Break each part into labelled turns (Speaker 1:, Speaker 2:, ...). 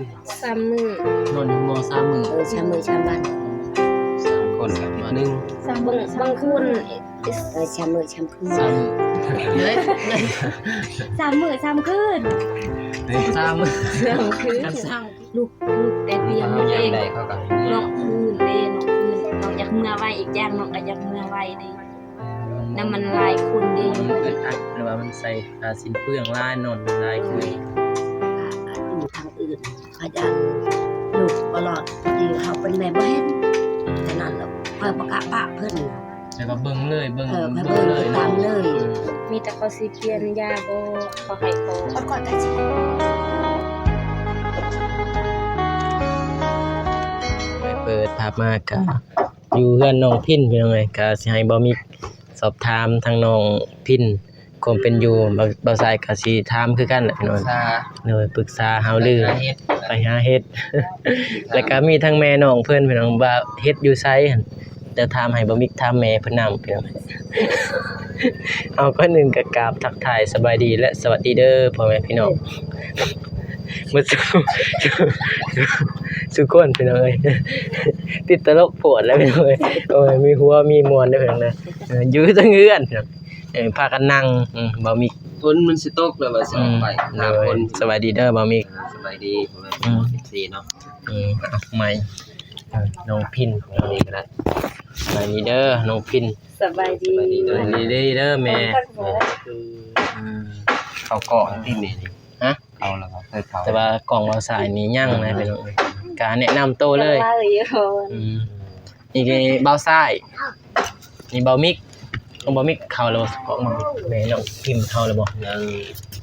Speaker 1: 3 มื้อน
Speaker 2: อนอยู่ม3 มื้อ
Speaker 3: ชามมือชามวัน
Speaker 2: 3 คนกับ1
Speaker 1: บางคน
Speaker 3: ชามมือชามคืน
Speaker 2: 3 มื้อเฮ้ย
Speaker 1: 3 มื้อ3 คืน
Speaker 2: 3 มื้อ
Speaker 1: 3 คืน
Speaker 2: กันสร้าง
Speaker 1: ลูกแต่เตรียม
Speaker 2: เอา
Speaker 1: เอ
Speaker 2: อย่าง
Speaker 1: ง
Speaker 2: ใดเขาก็
Speaker 1: นอกคืนเด้นอกคืนนอกจากเมื่อไวอีกอย่างนอกก็อยากเมื่อไวเด้น้ำมันหลายคนเด้
Speaker 2: มันอึดอัดหรือว่ามันใส่สิ้นเปลืองหลายนอนหลายคืน
Speaker 3: อยู่ทางอื่นขยันลูกตลอดดีเขาเป็นแม่บ่เห็นฉะนั้นแล้วเพิ่นประกาศปะเพิ่น
Speaker 2: แล้วก็เบิ่งเลยเบิ่ง
Speaker 3: เพิ่น
Speaker 2: เลย
Speaker 3: ตามเลย
Speaker 1: มีแต่เขาสิเปลี่ยนยาบ่เขาให้เขา
Speaker 3: เอาก่อนก็สิ
Speaker 2: เปิดภาพมาก็อยู่เฮือนน้องพินพี่น้องเอ้ยก็สิให้บ่มีสอบถามทางน้องพินความเป็นอยู่บ่ทรายก็สิถามคือกันแหละพี่น้องเลยปรึกษาหารือไปหาเฮ็ด แล้วก็มีทั้งแม่น้องเพิ่นพี่น้องว่าเฮ็ดอยู่ไสหั่นแต่ถามให้บ่มีถามแม่เพิ่นนำพี่น้อง เอาก็หนึ่งก็กราบทักทายสบายดีและสวัสดีเด้อพ่อแม่พี่น้องมื้อสุคนพี่น้องเอ้ย ติดตลกปวดแล้วพี่น้องเอ้ยโอ้ยมีหัวมีมวลเด้อพี่น้องนะอยู่จังเฮือนพี่น้องพากันนั่งบ่มี
Speaker 4: ฝนมันสิตกแล้วว่าสิออกไปหาคน
Speaker 2: สวัสดีเด้อบ่มี
Speaker 4: สบายดีผมว่าดีเนาะ
Speaker 2: ใหม่น้องพินน้องนี่ก็ได้สวัสดีเด้อน้องพิน
Speaker 1: สบายดี
Speaker 2: สวัสดีเด้อแม่เข้าก่อนที่นี่ฮะ
Speaker 4: เอาแล้วครับเคยเผา
Speaker 2: แต่ว่ากล่องวาสายนี่ยั่งนะพี่น้องการแนะนำโตเลย
Speaker 1: อยู่
Speaker 2: นี่คือเบาซ้ายนี่เบามิกต้องเบามิกเข้าแล้วของมาแม่น้องพิมพ์เข้าแล้วบ่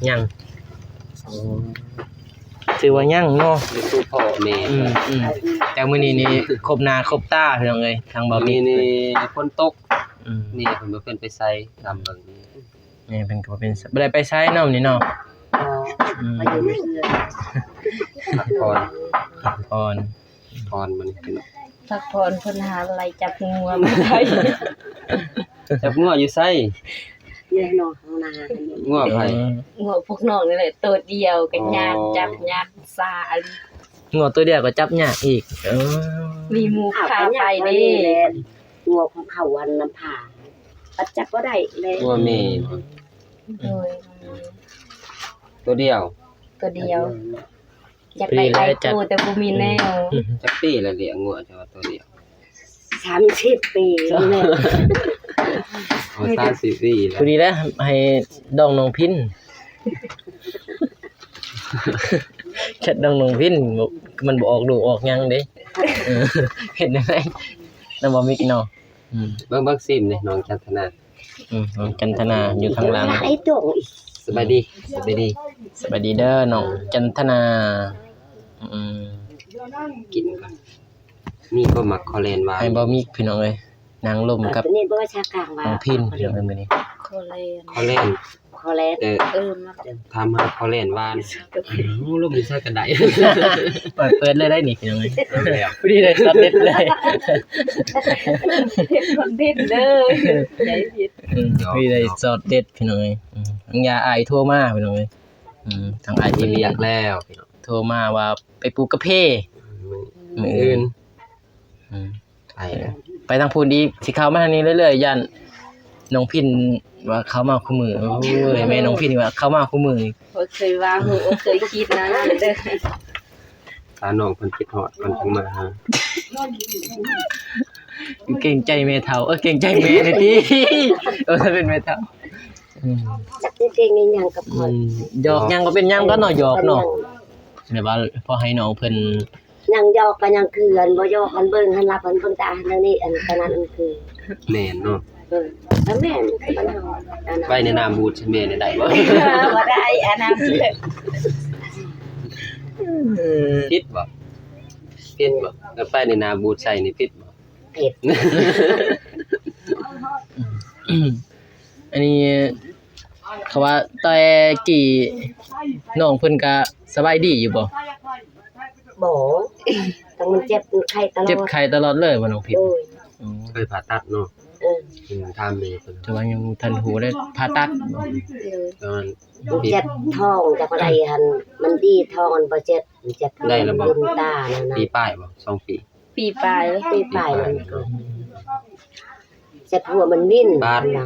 Speaker 2: ยังถือว่ายังเนาะ
Speaker 4: เป็นตู้พ่อแม่
Speaker 2: แต่มื้อนี้นี่ครบหน้าครบตาพี่น้องเอ้ยทางเบามิ
Speaker 4: มี
Speaker 2: ก
Speaker 4: นี่ฝนตก
Speaker 2: อืม
Speaker 4: นี่เพิ่นบ่เพิ่นไปใส่ตามเบิ่งนี่
Speaker 2: นี่เป็นก็เป็นบ่ได้ไปใช้เนาะนี่เนาะ
Speaker 3: มาอยู่ในเรือน
Speaker 4: พักผ่อน
Speaker 2: ก่อน
Speaker 4: พรมันเป็น
Speaker 1: พักผ่อนเพิ่นหาอะไรจับงัวมาได้
Speaker 4: จับงัวอยู่ไส
Speaker 3: อยู่ในนอนข้างนา
Speaker 4: งัวไผ
Speaker 1: งัวพวกน้องนี่แหละตัวเดียวกันยากจับยากซา
Speaker 2: งัวตัวเดียวก็จับยากอีก
Speaker 1: มีหมู่พาไปเด้
Speaker 3: งัวของเขาวันน้ำผาปัจจับบ่ได้เลย
Speaker 4: งัวแม่
Speaker 1: โดย
Speaker 4: ตัวเดียว
Speaker 1: ตัวเดียวอยากได้ไอ้กูแต่บ่มีแนว
Speaker 4: จักปีแล้วเลี้ยงงัวจะว่าตัวเดียว
Speaker 3: 30 ปีแม่
Speaker 4: เอา30ปีแล้
Speaker 2: พ
Speaker 4: ว
Speaker 2: อดีแล้วให้ดองน้องพิน แค่ดองน้องพินมันบ่ออกลูกออกหยังเด้เฮ็ดได้ไดนำบ่มีเนาะ
Speaker 4: เบิ่งซิมนี่น้องจันทนา
Speaker 2: น้องจันทนาอยู่ข้างหลัง
Speaker 3: ไอ้ตัวอีก
Speaker 4: สบายดีสบายดี
Speaker 2: สวัสดีเด้อน้องจันทนา
Speaker 4: กินก่อนนี่ก็มักคอเลนหวาน
Speaker 2: ให้บ่มีพี่น้องเอ้ยนางลมกับ
Speaker 3: นี่บ่ชากลางว่า
Speaker 2: น้องพินพี่น้องเอ้ยมื้อนี้
Speaker 1: โคเลน
Speaker 4: คอเลน
Speaker 3: คอแลน
Speaker 1: มัก
Speaker 4: ทำให้คอเลนหวานลมอยู่ใส่กระได
Speaker 2: เปิดเลยได้นี่พี่น้องเอ้ยพอดีเลยสเต็ปเลย
Speaker 1: คอนเทนเด้อใหญ่ผิด
Speaker 2: พี่ได้สอดเด็ดพี่น้องเอ้ยทางยาอายโทรมาพี่น้องเอ้ยทางอาย
Speaker 4: ที่
Speaker 2: ที่
Speaker 4: เรี
Speaker 2: เรี
Speaker 4: ย
Speaker 2: ย
Speaker 4: ก
Speaker 2: ก
Speaker 4: แล้วพี่น้อง
Speaker 2: โทรมาว่าไปปลูกกาแฟ
Speaker 4: มื้ออื่น
Speaker 2: ไปไปทางพูนดีสิเข้ามาทางนี้เรื่อยๆยันน้องพินว่าเข้ามาคู่มือโอ้ยแม่น้องพินว่าเข้ามาคู่มือ
Speaker 1: บ่เคยว่าหูบ่เคยคิดนะเด้อ
Speaker 4: ตาน้องเพิ่นคิดฮอดเพิ่นจังมาหา
Speaker 2: เก่งใจแม่เฒ่าเก่งใจแม่เลยติเป็นแม่เฒ่า
Speaker 3: จักเก่งๆนี่หยังกับคน
Speaker 2: หยอกหยังก็เป็นหยังก็เนาะหยอกเนาะแบบว่าพอให้น้องเพิ่น
Speaker 3: ยังยอกกันยังคือบ่ยอกกันเบิ่งหันรับหันเบิ่งตาหันนี่อันตอนนั้นมันคือ
Speaker 4: แม่นเนาะ
Speaker 3: แล้วแม่มันคือปัญหา
Speaker 4: ไว้ในนามบูดใช่แม่ได้บ่
Speaker 1: บ่ได้อันนั้น
Speaker 4: ผิดบ่ผิดบ่แล้วไปในนามบูดใส่นี่ผิดบ่
Speaker 3: เผ็ด
Speaker 2: อันนี้เขาว่าแต่กี่น้องเพิ่นก็สบายดีอยู่บ่
Speaker 3: บ่ต้องมันเจ็บไข้ตลอด
Speaker 2: เจ็บไข้ตลอดเลยบ่น้องพิน
Speaker 3: โอ้ย
Speaker 4: เคยผ่าตัดเนาะ
Speaker 3: เอ
Speaker 4: ทำดีคน
Speaker 2: แต่ว่ายังทันหูได้ผ่าตัดบ่
Speaker 4: ตอน
Speaker 3: มันเจ็บท้องจากอะไรหันมันดีท้องมันบ่เจ็บมันเจ็บขึ้นตานั่นน่ะ
Speaker 4: ปีป้ายบ่2 ปี
Speaker 1: ปีปลายแล้ว
Speaker 3: ปีปลายมันก็เจ็บหัวมันวิ่น
Speaker 4: บาด
Speaker 3: นะ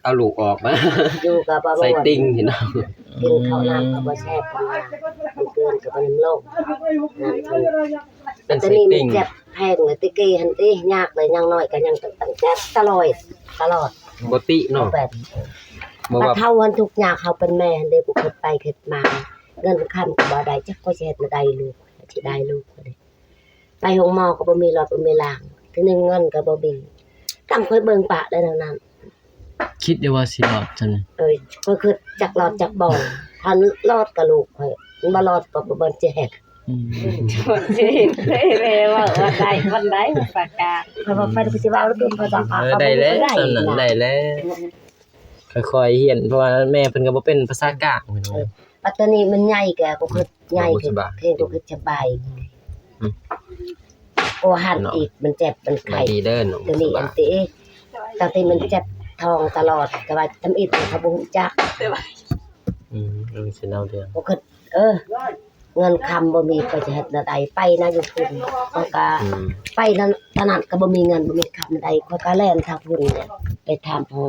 Speaker 4: เอาลูกออกมา
Speaker 3: อยู่กับบ่
Speaker 4: ใส่
Speaker 3: บ่
Speaker 4: ติ่งพี่น้อง
Speaker 3: กินข้าวน้ำก็บ่แซ่บกันมามันเกินกับมันโลกนั่นคือ
Speaker 2: เป็น
Speaker 3: แต่
Speaker 2: ใส่
Speaker 3: นี่มั
Speaker 2: ติ่
Speaker 3: น
Speaker 2: ง
Speaker 3: เจ็บแพงเลยตะกี้หันติยากเลยยังน้อยก็ยังต้องเจ็บตลอด
Speaker 4: บ่ติเนาะ
Speaker 3: แบบ
Speaker 4: บ่
Speaker 3: ถ้า
Speaker 4: ว่า
Speaker 3: เท่าหันทุกอย่างเขาเป็นแม่หันได้บ่คิดไปคิดมาเงินค้ำก็บ่ได้จักก็สิเฮ็ดบ่ได้ลูกสิได้ลูกบ่ได้ไปโรงหมอก็บ่มีรถบ่มีรางทีนึงเงินก็บ่มีตั้งค่อยเบิ่งปะได้เท่านั้น
Speaker 2: คิดอยู่ว่าสิรอดจัง
Speaker 3: ก็คือจักรอดจักบ่ทันรอดกับลูกข่อยมันบ่รอดก็บ่แจก
Speaker 2: อืม
Speaker 1: คนสิแม่ว่าได้วันใดประกาศ
Speaker 3: เพราะว่าไปสิว่าแล้วเป็นภาษา
Speaker 2: ได้แล้วสำนั้นได้แล้วค่อยๆเรียนเพราะว่าแม่เพิ่นก็บ่เป็นภาษากลางพี่น้อง
Speaker 3: ปัตตานีมันใหญ่แกก็คือใหญ่คือเท่ก็คือสบายโอหันอีกมันเจ็บมัน
Speaker 4: มา
Speaker 3: ไข้
Speaker 4: ดีเด้อน้อง
Speaker 3: ตัวนี้อันติตั้งแต่มันเจ็บท้องตลอดก็ว่าทำอีกเขาบ่ฮู้จัก
Speaker 2: สิเล่าเรื่อง
Speaker 3: บ่คือเงินคำบ่มีก็จะเฮ็ดใดไปนะอยู่พุ่นก็ไปนั้นตลาดก็บ่มีเงินบ่มีคำใดก็แล่นทางพุ่นไปถามพ่อ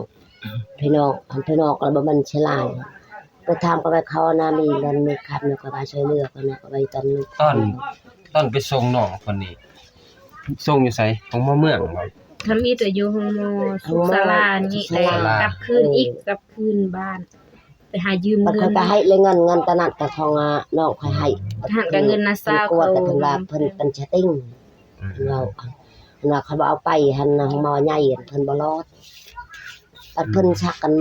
Speaker 3: พี่น้องพี่น้องก็บ่มันฉลาดไปถามก็ไปเขานะมีเงินมีคำแล้วก็ไปช่วยเหลือกันนะก็ไปตอนนี้
Speaker 4: ตอนไปส่งน้องคนนี้ส่งอยู่ไสของมาเมืองบ่
Speaker 1: ทำอีตัวอยู่ห้องมอสุขศาลานี่แต่กลับคืนอีกกลับคืนบ้าน ไปหายืม
Speaker 3: มัน
Speaker 1: เงิน
Speaker 3: ก็ให้เลยเงินตลาดกับทองน้องค่อยให้
Speaker 1: หันกับเงินนะซาว
Speaker 3: กลัว
Speaker 1: เขา
Speaker 3: แต่เพิ่นว่าเพิ่นเป็นชะติ้งเราเขาบ่เอาไปหันห้องมอใหญ่เพิ่นบ่รอดปัดเพิ่นชักกัน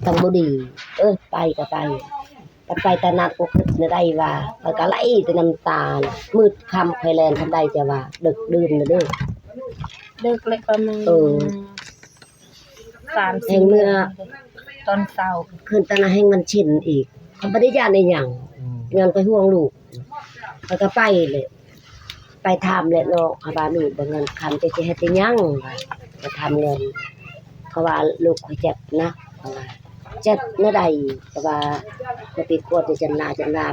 Speaker 3: ต้องบ่ดีไปก็ไปไปตลาดก็คิดได้ว่ามันก็ไหลแต่น้ำตามืดค่ำไผแลนทำได้จะว่าดึกดื่นเด้อ
Speaker 1: เลิกเล็กประมาณ3-4
Speaker 3: แห่งเมื่อ
Speaker 1: ตอนเช้า
Speaker 3: คืนตลาดแห่งมันชินอีกเขาบ่ได้ย่านอีหยังเงินไปห่วงลูกแล้วก็ไปเลยไปถามแหละเนาะเขาว่าลูกบ่เงินคำจะสิเฮ็ดได้หยังไปทำเงินเขาว่าลูกเขาเจ็บนะเขาว่าเจ็บเมื่อใดแต่ว่าบ่ไปกวดจันลา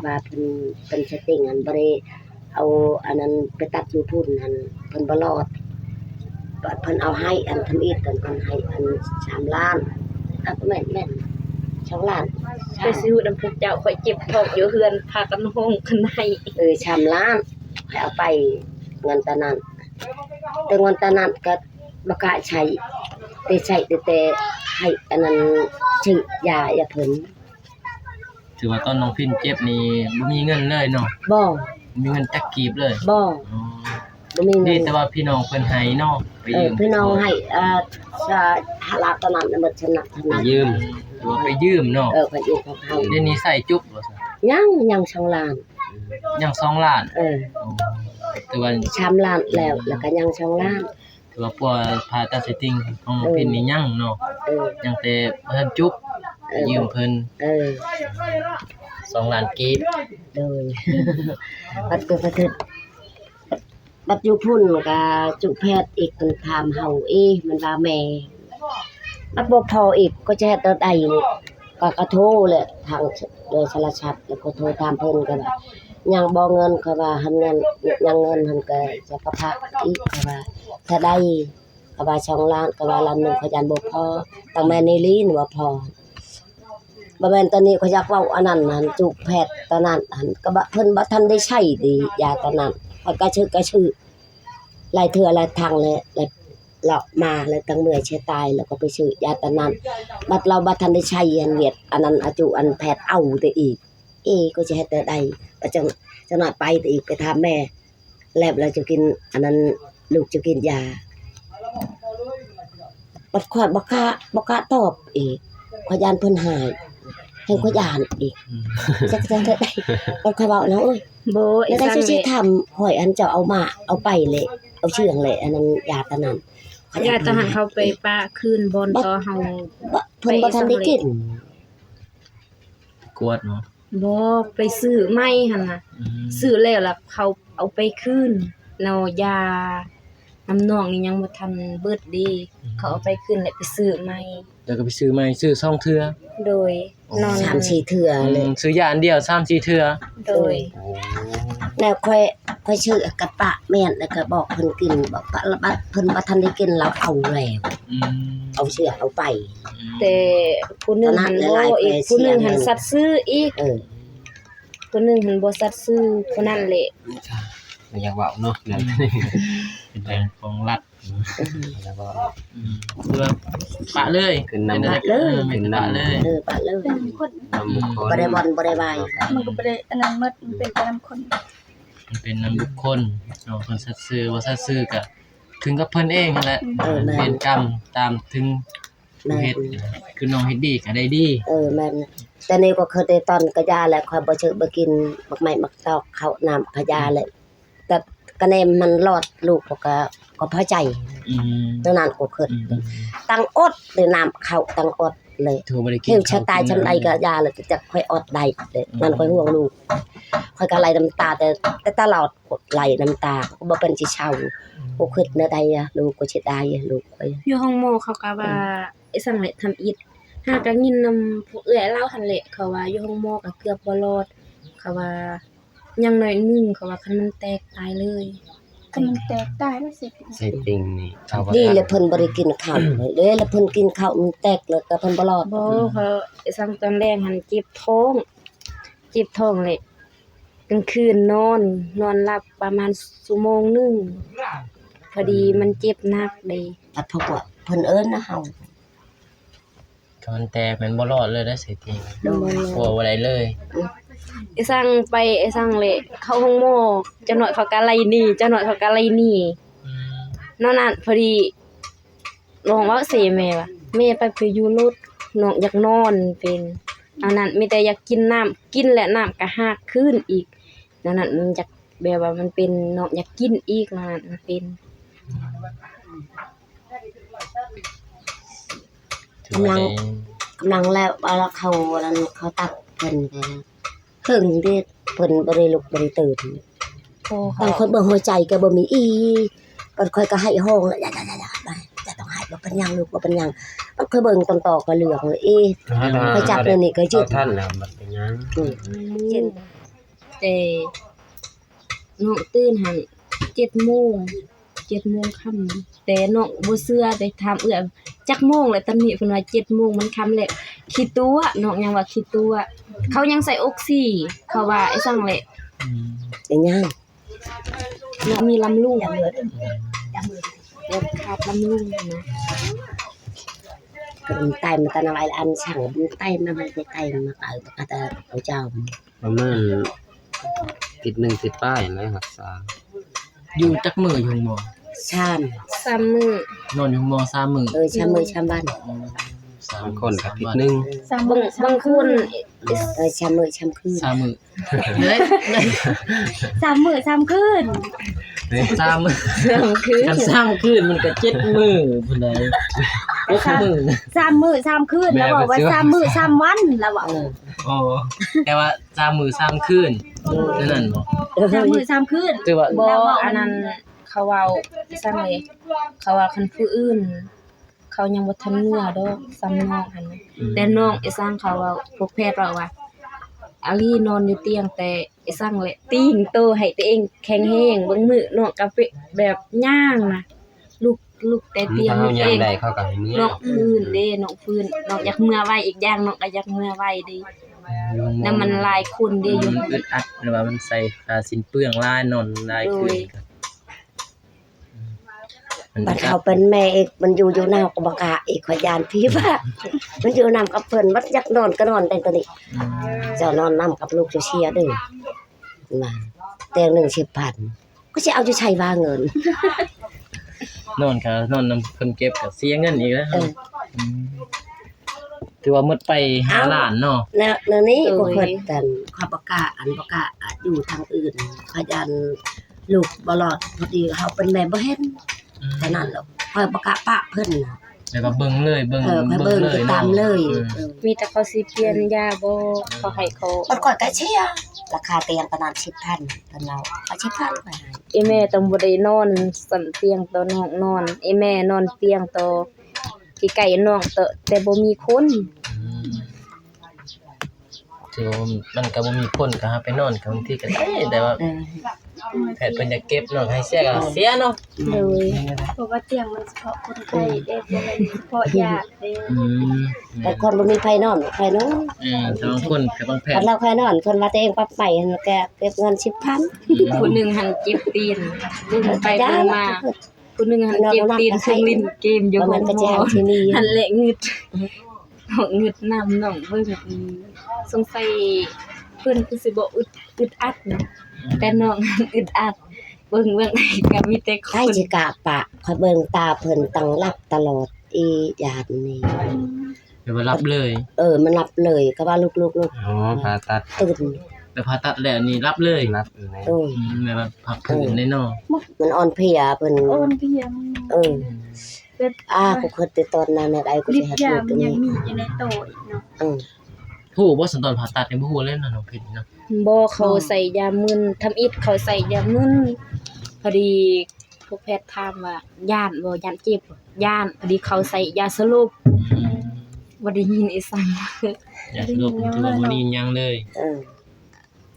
Speaker 3: ว่าเพิ่นเป็นสติงอันบ่ได้เอาอันนั้นไปตัดอยู่พุ่นอันเพิ่นบ่รอดเพิ่นเอาให้อันทำอีกกันเพิ่นให้อัน3 ล้านแม่น2 ล้าน
Speaker 1: ไปซื้อน้ำพริกเจ้าข่อยเจ็บท้องอยู่เฮือนพากันห้องกันใน
Speaker 3: 3 ล้านให้เอาไปเงินตอนนั้นแต่เงินตอนนั้นก็บ่กล้าใช้ได้ใช้แต่ให้อันนั้นชื่อยาเพิ่น
Speaker 2: ถือว่าตอนน้องพินเจ็บนี่บ่มีเงินเลยเนาะ
Speaker 3: บ่
Speaker 2: บ่มีเงินจักกีบเลย
Speaker 3: บ่
Speaker 2: อ๋อ
Speaker 3: บ่มีเงิ
Speaker 2: นี่
Speaker 3: น
Speaker 2: แต่ว่าพี่น้องเพิ่นให้เนาะไปยืม
Speaker 3: พี่น้องให้หาลาตอนนั้นหมดชนะ
Speaker 4: ไปยืม
Speaker 2: ถือว่าไปยืมเนาะ
Speaker 3: เพิ่นอยู่ของเฮา
Speaker 2: เดี๋ยวนี้ใส่จุ๊บบ่ซะ
Speaker 3: ยัง2 ล้าน
Speaker 2: ยัง2ล้าน
Speaker 3: อ๋อ
Speaker 2: แต่ว่า
Speaker 3: 3 ล้านแล้วก็ยัง2 ล้าน
Speaker 2: ถือว่าปัวผ่าตัดสติงของน้องพินนี่ยังเนาะ ยังแต่เพิ่นจุ๊บยืมเพิ่น2ล้านกีบ
Speaker 3: โดยบัดประเทศบัดอยู่พุ่นก็จุแพทย์อีกเพิ่นถามเฮามันว่าแม่บัดบ่พออีกก็จะเฮ็ดได้ใดนี่ก็โทรแหละทางโดยสารชัดแล้วก็โทรตามเพิ่นก็ว่ายังบ่เงินก็ว่าหันเงินยังเงินหันก็จะประพักอีกก็ว่าถ้าได้ก็ว่า2 ล้านก็ว่าล้านหนึงเขายันบ่พอต้องแม่นลีนว่าพอบ่แม่นตอนนี้เขาอยากเว้าอันนั้นหันจุแพทย์ตอนนั้นหันก็บ่เพิ่นบ่ทันได้ใช้ดียาตอนนั้นเขาก็ชื่อหลายเทื่อหลายทางเลยเลาะมาแล้วตั้งเมื่อยเชื่อตายแล้วก็ไปซื้อยาตอนนั้นบัดเราบ่ทันได้ใช้อันเวียดอันนั้นอาจุอันแพทย์เอาแต่อีกก็จะเฮ็ดได้ใดก็จังหน่อยไปแต่อีกไปถามแม่แล้วเราจะกินอันนั้นลูกจะกินยาบัดข่อยบ่กล้าตอบอีกข่อยย่านเพิ่นหายให้ข่อยย่านอีกจักได้บัดข่อยเว้าแล้ว
Speaker 1: โบอี
Speaker 3: แล้ว
Speaker 1: สั
Speaker 3: ได้
Speaker 1: ง
Speaker 3: สิทำข่อยอันจะเอามาเอาไปเลยเอาเชื่องเลยอันนั้นยาตอนนั้น
Speaker 1: ญาติทหารเขาไปป้าคืนบนต่อเฮา
Speaker 3: เพิ่นบ่ทันได้กิน
Speaker 2: กวดเนาะ
Speaker 1: บ่ไปซื้อใหม่หั่นน่ะซื้อแล้วล่ะเขาเอาไปคืนเนาะยา น้ำน้องนี่ยังบ่ทันเบิดดีเขาเอาไปขึ้นแล้วไปซื้อใหม่
Speaker 2: แล้วก็ไปซื้อใหม่ซื้อซ่องเทื่อ
Speaker 1: โดยนอน
Speaker 3: 3-4เทื่อเลย
Speaker 2: ซื้อยาอันเดียว3-4เทื่อ
Speaker 1: โดย
Speaker 4: โอ้
Speaker 3: แล้วค่อยชื่อกับปะแม่นแล้วก็บอกเพิ่นกินบอกปะละบัดเพิ่นบ่ทันได้กินเราเอาแล้ว
Speaker 2: อืม
Speaker 3: เอาเชือกเอาไป
Speaker 1: แต่ผู้หนึงหัน
Speaker 3: ตอนนั้น
Speaker 1: บ่
Speaker 3: หลายๆ
Speaker 1: อีก
Speaker 3: แผล
Speaker 1: ผู้หนึง
Speaker 3: เสีย
Speaker 1: หันสัตว์ซื้ออีก
Speaker 3: เออ
Speaker 1: ผู้หนึงหันบ่สัตว์ซื้อผู้นั้นแหละ
Speaker 4: ไม่อยากเว้าเนาะนั่น
Speaker 2: เป็นแรงของรัฐ
Speaker 4: แล้วก็
Speaker 2: เพื่อปะเลย
Speaker 4: ขึ้นนำ
Speaker 3: ปะเลย
Speaker 2: เป็นปะเลย
Speaker 3: ปะเลย
Speaker 5: คน
Speaker 4: นำบุคคล
Speaker 3: บ่ได้บ่อนบ่ได้วาย
Speaker 5: มันก็บ่ได้อันนั้นหมดมันเป็นไปตามคน
Speaker 2: มันเป็นนำบุคคลเราคนสัตว์ซื้อว่าสัตว์ซื้อก็ถึงกับเพิ่นเองนั่นแหละ
Speaker 3: แม่
Speaker 2: เป็น นกรรมตามถึงผู้เฮ็ดคือน้องเฮ็ดดีก็ได้ดี
Speaker 3: แม่นแต่นี่ก็เคยได้ตอนกะยาแหละค่อยบ่เชื่อบ่กินบักไม้บักตอกข้าวน้ำขยาเลยแต่กะแนมมันรอดลูกก็พอใจ
Speaker 2: อืม
Speaker 3: เท่านั้นก็คิดตั้งอดเลยน้ำเข้าตั้งอดเลย
Speaker 2: โทรบ่ได้กิน
Speaker 3: เฮวชะตายชำใดก็ยาเลยจะค่อยอดได้เลยนั่นค่อยห่วงลูกค่อยก็ไหลน้ำตาแต่ตลอดไหลน้ำตาก็บ่เป็นสิเช่าบ่คิดแนวใดอะลูกก็สิได้อะลูกค่อย
Speaker 1: อยู่ห้องหมอเขาก็ว่าไอ้สังแหละทำอิฐหากก็ยินนำผู้เอื้อยเล่าหั่นแหละเขาว่าอยู่ห้องหมอก็เกือบบ่รอดเขาว่ายังน้อยหนึงเขาว่าคันมันแตกตายเลย
Speaker 5: ก็มันแตกตายแล้วสิ
Speaker 4: ใส่ติงนี่เอาว่า
Speaker 3: ดีเลยเพิ่นบ่ได้กินข้าวเลยเด้แล้วเพิ่นกินข้าวมันแตกแล้วก็เพิ่นบ่รอด
Speaker 1: บ่เขาไอ้สังตอนแรกหันเจ็บท้องเลยกลางคืนนอนหลับประมาณชั่วโมงหนึงพอดีมันเจ็บหนักเด้
Speaker 3: อัดพวกว่าเพิ่นเอิ้นนะเฮา
Speaker 2: ก็มันแตกมันบ่รอดเลยได้อเสิที
Speaker 1: โดน
Speaker 2: กลัวบ่ได้เลย
Speaker 1: ไอ้สังไปไอ้สังเลยเข้าห้องหมอจักหน่อยเขาก็ไล่หนีจักหน่อยเขาก็ไล่หนี
Speaker 2: อืม
Speaker 1: นอนนั่นพอดีลองว่าเสแม่ว่าแม่ไปอยู่รถน้องอยากนอนเป็นอันนั้นมีแต่อยากกินน้ำกินและน้ำก็หากขึ้นอีกนั่นน่ะมันอยากแบบว่ามันเป็นน้องอยากกินอีกนั่นน่ะมันเป็น
Speaker 2: ถือว่าได้
Speaker 3: กำลังแล้วเอาละเขาตักเพิ่นไปเพิ่งเด้เพิ่นบ่ได้ลุกบ่ได้ตื่น
Speaker 1: โอ้
Speaker 3: บางคนเบิ่งหัวใจก็บ่มีอีก็ค่อยก็ให้ห้องแล้วอย่าจะต้องให้บ่เป็นหยังลูกบ่เป็นหยังมันเคยเบิ่งตอนต่อก็เหลืองเลยไปจับเดี๋ยวนี้ก็จุด
Speaker 4: เอาท่านแล้วมันเป็นหยัง
Speaker 1: เจ็ดแต่น้องตื่นหัน7:00 นค่ำแต่น้องบ่เชื่อได้ถามเอื้อจักโมงแล้วตอนนี้เพิ่นว่า7:00 นมันค่ำแล้วขี้ตัวน้องยังว่าขี้ตัวเขายังใส่ออกซิเขาว่าไอ้สั่งแหละ
Speaker 2: อืม
Speaker 3: เป็นหยัง
Speaker 1: น้องมีลำลูกแบบขาดลำลูกนะ
Speaker 3: ก็มันไตมันตะนายอันช่างมันไตมันไปไตมันมาเอาตะกะเอาเจ้า
Speaker 4: ประมาณติดหนึ่งติดป้ายนะรักษา
Speaker 2: อยู่จักมื้ออยู่หมอ
Speaker 3: ชาม
Speaker 1: 3 มื้อน
Speaker 2: อนอยู่หมอ3มื้อ
Speaker 3: ชามมือชามบ้าน
Speaker 4: บางคนก็ติดหนึ่ง
Speaker 1: บางคน
Speaker 3: ชามมือชามคืน
Speaker 2: 3มื้อเฮ้ย
Speaker 5: 3 มื้อ3คืน
Speaker 2: 3มื้อ
Speaker 1: บางคืน
Speaker 2: กัน3คืนมันก็7มื้อพุ่นใด6มื้อ
Speaker 5: 3 มื้อ3คืนแล้วบอกว่า3 มื้อ3วันแล้วบอก
Speaker 2: อ๋อแต่ว่า3มื้อ3คืนนั่นบ่
Speaker 5: 3 มื้อ3คืน
Speaker 2: ถือว่า
Speaker 1: บ่อันนั้นเขาเว้าสั่งเลยเขาว่าคันผู้อื่น เขายังบ่ทันเมื่อดอกซ้ำน้องหั่นนะแต่น้องไอ้สร้างเขาว่าพวกแพทย์ว่าอาลีนอนอยู่เตียงแต่ไอ้สร้างแหละติ้งโตให้ตัวเองแข็งแรงบางมื้อน้องก็แบบย่างนะลูกแต่เตียง
Speaker 4: ถ้า
Speaker 1: ลู
Speaker 4: เฮาก ยั
Speaker 1: เอง ง
Speaker 4: ได้เขาก็ให้เมื่อ
Speaker 1: น้องฟื้นเด้น้องฟื้นน้องอยากเมื่อไวอีกอย่างน้องก็อยากเมื่อไวเด้แล้วมันหลายคนเด้อยู่
Speaker 2: อึดอัดหรือว่ามันใส่ผ้าสิ้นเปลืองลายนอนลายขึ้นครับมัน
Speaker 3: บัด
Speaker 2: จะ
Speaker 3: เขาเป็นแม่เอกมันอยู่นาวกับบักกะอีกขอยานพี่ว่ามันอยู่นำกับเพิ่นบัดอยากนอนก็นอนได้ตัวนี้เจ้านอนนำกับลูกเชียร์เด้อมาแต่ง1,000ก็สิเอาอยู่ใช้ว่าเงิน
Speaker 2: นอนก็นอนนำเพิ่นเก็บก็เสียเงินอีกแล้ว
Speaker 3: เออ
Speaker 2: มถือว่าหมดไป5ล้านเนาะ
Speaker 3: แล้วนี้ก็เพิ่นกันขอบักกะบักกะอยู่ทางอื่นขอยานลูกบ่รอดพอดีเขาเป็นแม่บ่เห็น แต่นั่นแหละคอยประกาศปะเพิ่นน่ะ
Speaker 2: แล้วก็เบิ่งเลยเบิ่ง
Speaker 3: ค่อยเบิ่งติดตามเลย
Speaker 1: มีแต่เขาสิเปลี่ยนยาบ่เขาให้เขา
Speaker 3: มันก่อนก็เชียร์ราคาเตียงประมาณ10,000เพิ่นเราเอา10,000ไปให้
Speaker 1: อีแม่ต้องบ่ได้นอนสันเตียงต่อน้องนอนอีแม่นอนเตียงต่อที่ใกล้น้องแต่บ่มีคน
Speaker 2: ถือว่ามันก็บ่มีคนก็หาไปนอนก็บางทีก็ได้แต่ว่าแพทย์เพิ่นจะเก็บน้องให้เสียก็เสียเนาะ
Speaker 1: เลย
Speaker 5: เพราะว่าเตียงมันเฉพาะคนไข้เด้บ่แม่นเฉพาะญาติเด้
Speaker 3: แต่คนบ่มีไผนอนไผนอน
Speaker 2: แต่บางคนก็บางแพท
Speaker 3: คัน
Speaker 2: ย์
Speaker 3: เราไผนอนคนว่าตัวเองปรับใหม่แกเก็บเงิน10,000
Speaker 1: ผู้หนึงหันเจ็บตีนเบิ่งไปเบิ่งมาผู้หนึงหันเจ็บตีนซึ่งลิ้นเกมอยู่
Speaker 3: มันก็จะหันที่นี่
Speaker 1: หันแหละงึดงึดน้ำน้องเบิ่งสงสัยเพิ่นคือสิบ่อึดอัดนะแต่น้องอึดอัดเบิ่งก็มีแต่ค
Speaker 3: ใคร
Speaker 1: น
Speaker 3: สิกะปะคอยเบิ่งตาเพิ่นตั้งรับตลอดอีญาตินี่
Speaker 2: เดี๋ยวรับเลย
Speaker 3: มันรับเลยก็ว่าลูก
Speaker 4: อ๋อผ่าตัด
Speaker 3: ตื่น
Speaker 2: ไปผ่าตัดแล้วนี่รับเลย
Speaker 4: รับอยู่ใน
Speaker 3: โอ้ย
Speaker 2: แบบว่าพักฟื้นได้เนาะ
Speaker 3: มันอ่อนเพลียเพิ่น
Speaker 5: โอนเพียง
Speaker 3: กูเคยติดตอนนั้นได้กู
Speaker 5: ลิ
Speaker 3: สิ
Speaker 5: บ
Speaker 3: เฮ็ด
Speaker 5: ยา
Speaker 3: ลูก
Speaker 5: ม
Speaker 3: ตัว
Speaker 5: ยั
Speaker 3: นี้
Speaker 5: งมีอยู่ในโตอีกเนาะ
Speaker 2: ฮู้บ่สันตอนผ่าตัดนี่บ่ฮู้เลยนะน้องเพชรเนาะ
Speaker 1: บ่เขาใส่ยามึนทำอิฐเขาใส่ยามึนพอดีพวกแพทย์ถามว่าย่านบ่ย่านเจ็บย่านพอดีเขาใส่ยาสลบบ่ได้ยินอีสัง
Speaker 2: อยากลบถือว่าบ่นี่ยังเลย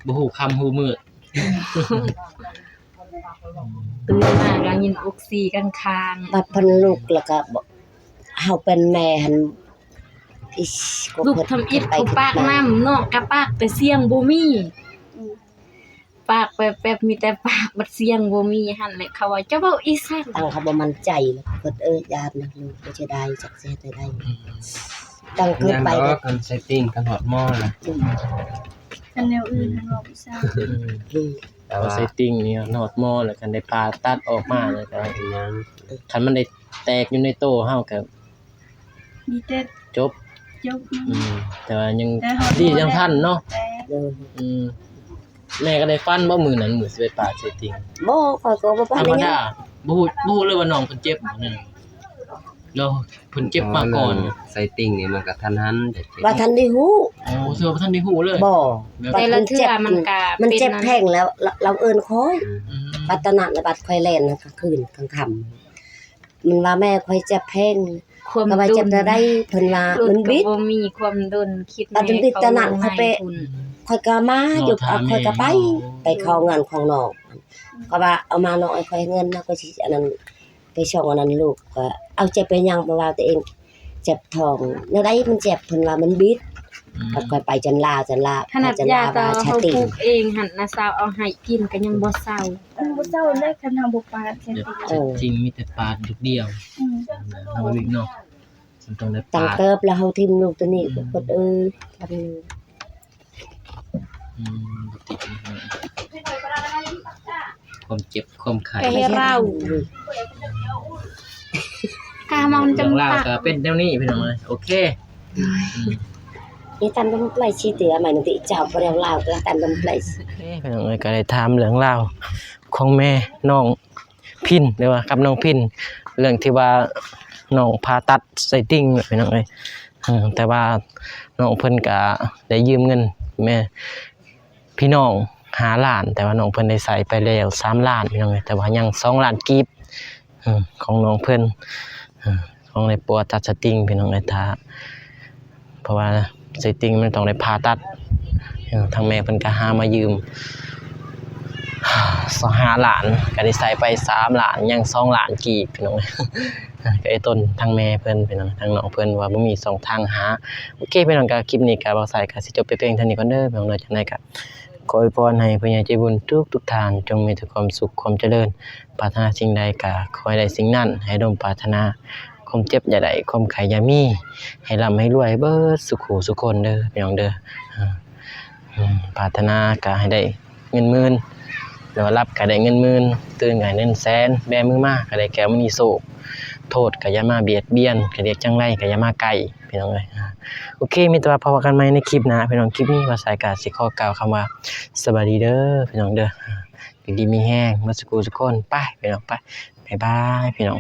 Speaker 2: บ่ฮู้คำฮู้มื้อ
Speaker 1: ตื่นมาก็ยินอกสีกันคาง
Speaker 3: บัดเพิ่นลูกแล้วก็เฮาเป็นแม่หันอิ
Speaker 1: ลูกทำอิฐเขาปากน้ำเนาะกะปากแต่เสียงบ่มีปากแป๊บๆมีแต่ปากบัดเสียงบ่มีหั่นแหละเขาว่าจะเว้าอีสัง
Speaker 3: ตั้งเขาบ่มั่นใจแล้วเพิ่นญาตินะลูกบ่จะได้จักสิเฮ็ดได้ตั้งเกิด
Speaker 4: ยัง
Speaker 3: ไป
Speaker 4: ก็
Speaker 3: ก็
Speaker 4: กันเซตติ้งกันหอดหม้อนะ
Speaker 5: อันแนวอื่นมันบ่มีทราบ
Speaker 4: แต่
Speaker 2: เอา
Speaker 4: ว่า
Speaker 2: เซตติ้งนี่นอดหม้อแล้วกันได้ผ่าตัดออกมาแล้วก็
Speaker 4: เป็นยัง
Speaker 2: คันมันได้แตกอยู่ในโตเฮาก็
Speaker 5: มีแต่
Speaker 2: จบ
Speaker 5: ยกเนาะ
Speaker 2: แต่ว่ายัง
Speaker 5: แต่เฮา
Speaker 2: ดียังทันเนาะ
Speaker 5: แต่
Speaker 2: แม่ก็ได้ฟันบ่มื้อนั้นมื้อสิไปผ่าเซตติ้ง
Speaker 3: บ่ข้อยก็บ่
Speaker 2: ธร
Speaker 3: ปาน
Speaker 2: รม
Speaker 3: นี้
Speaker 2: ดาบ่ฮู้เลยว่าน้องเพิ่นเจ็บบ่นั่นแล้วเพิ่นเจ็บมาก่อน
Speaker 4: ไซติ้งนี่มันก็ทันหันแต่เจ็บ
Speaker 3: ว่าทันได้ฮู้
Speaker 2: โอ้ถือว่าบ่ทันได้ฮู้เลย
Speaker 3: บ่
Speaker 1: แต่ละเทื่อมันก็
Speaker 3: มัน
Speaker 1: เป็น
Speaker 3: เจ็บแข้งแล้วเราเอิ้นคอย
Speaker 2: อืม
Speaker 3: ปัตตนะและบัดค่อยแล่นกลางคืนกลางค่ำมันว่าแม่ค่อยเจ็บแข้ง
Speaker 1: ความ
Speaker 3: ก็ว่าเจ็บจะได้เพิ่นว่ามันบิด
Speaker 1: บ่มีความดนคิด
Speaker 3: อันเป็นบิดตะหนักเขาไป ค่อยก็มาอยู่เอาค่อยก็ไปเข้างานของน้องก็ว่าเอามาน้องค่อยเงินนะก็สิอันนั้นไปช่องอันนั้นลูกก็เอาเจ็บไปยังเพราะว่าตัวเองเจ็บท้องแล้วได้มันเจ็บเพิ่นว่ามันบิดก็ค่อยไปจันลา
Speaker 1: ขนาด
Speaker 3: จัน
Speaker 1: ยา
Speaker 3: ลา
Speaker 1: ตอ
Speaker 3: ว่าชา
Speaker 1: เฮา
Speaker 3: ติ
Speaker 1: ปลูกเองหั่นนะสาวเอาให้กินก็ยังบ่เศร้า
Speaker 5: มันบ่เจ้าได้คันเฮาบ่ปาดจัง
Speaker 2: แบบ
Speaker 5: ซี่
Speaker 2: จริงมีแต่ปาดอยู่เดียวเอาบ่มีเนาะมันต้องได้
Speaker 3: ตั้ง
Speaker 2: ปาด
Speaker 3: เติบแล้วเฮาทิ่มลูกตัวนี้ก็เพิ่นทำ
Speaker 2: บ่ติดความเจ็บความไข้
Speaker 1: ก็ให้เรากามันจั
Speaker 2: เรื่อง งราว
Speaker 1: ตัก
Speaker 2: ก็เป็นแนวนี้พี่น้องเอ้ยโอเค
Speaker 3: นี่ตามดำไลชีเตียหมายถึงที่เจ้าบ่ได้ลาวก็ตามดำไล
Speaker 2: พี่น้องเอ้ยก็ได้ถามเรื่องราวของแม่น้องพินหรือว่ากับน้องพินเรื่องที่ว่าน้องผ่าตัดไส้ติ่งพี่น้องเอ้ยแต่ว่าน้องเพิ่นก็ได้ยืมเงินแม่พี่น้อง5ล้านแต่ว่าน้องเพิ่นได้ใส่ไปแล้ว3ล้านพี่น้องเอ้ยแต่ว่ายัง2ล้านกีบของน้องเพิ่นของในปัวตัดสติงพี่น้องเอ้ยถ้าเพราะว่าไส้ติ่งมันต้องได้ผ่าตัดทางแม่เพิ่นก็หามายืม5ล้านก็ได้ใส่ไป3ล้านยัง2ล้านกีบพี่น้อง ก็ไอ้ต้นทางแม่เพิ่นพี่น้องทางน้องเพิ่นว่าบ่มี2ทางหาโอเคพี่น้องก็คลิปนี้ก็บ่ใส่ก็สิจบไปเพียงเท่านี้ก่อนเด้อพี่น้องจังได๋ก็ขออวยพรให้ผู้ใหญ่ใจบุญทุกท่านจงมีแต่ความสุขความเจริญปรารถนาสิ่งใดก็ขอให้ได้สิ่งนั้นให้ดมปรารถนาความเจ็บอย่าได้ความไข้อย่ามีให้ร่ำให้รวยเบิดสุขสุขคนเด้อพี่น้องเด้อปรารถนาก็ให้ได้เงินหมื่นหรือว่ารับก็ได้เงินหมื่นตื่นก็ได้เงินแสนแบมือมาก็ได้แก้วมณีโศกโทษก็อย่ามาเบียดเบียนก็เรียกจังไรก็อย่ามาไกลพี่น้องเอ้ยโอเคมีแต่ว่าพบกันใหม่ในคลิปหน้าพี่น้องคลิปนี้ว่าสายกาสิขอกล่าวคำว่าสวัสดีเด้อพี่น้องเด้ออยู่ดีมีแห้งเมื่อสักครู่ทุกคนไปพี่น้องไปบ๊ายบายพี่น้อง